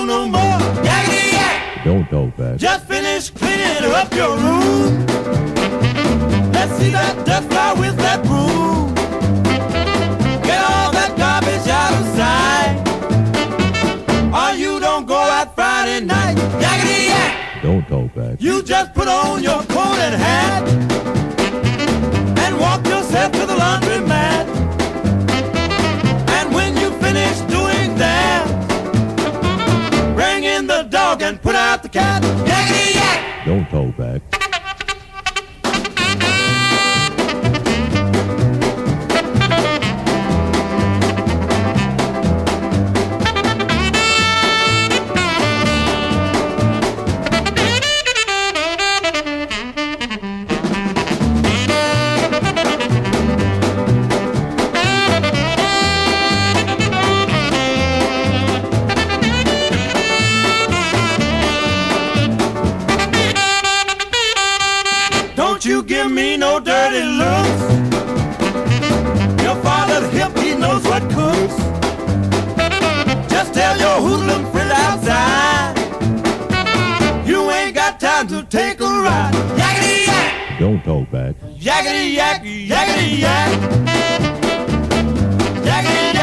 trouble no more. Yakety yak. Don't talk back. Just finished cleaning up your room. Let's see that dust fly with that broom. Get all that garbage out of sight, or you don't go out Friday night. Yakety yak. Don't talk back. You just put on your coat and hat and walk yourself to the laundromat. And when you finish doing that, bring in the dog and put out the cat. Yakety yak. Don't talk back. Don't you give me no dirty looks. Your father's hip, he knows what cooks. Just tell your hoodlum friend outside you ain't got time to take a ride. Yakety yak. Don't talk back. Yakety yak, yakety yak. Yakety yak.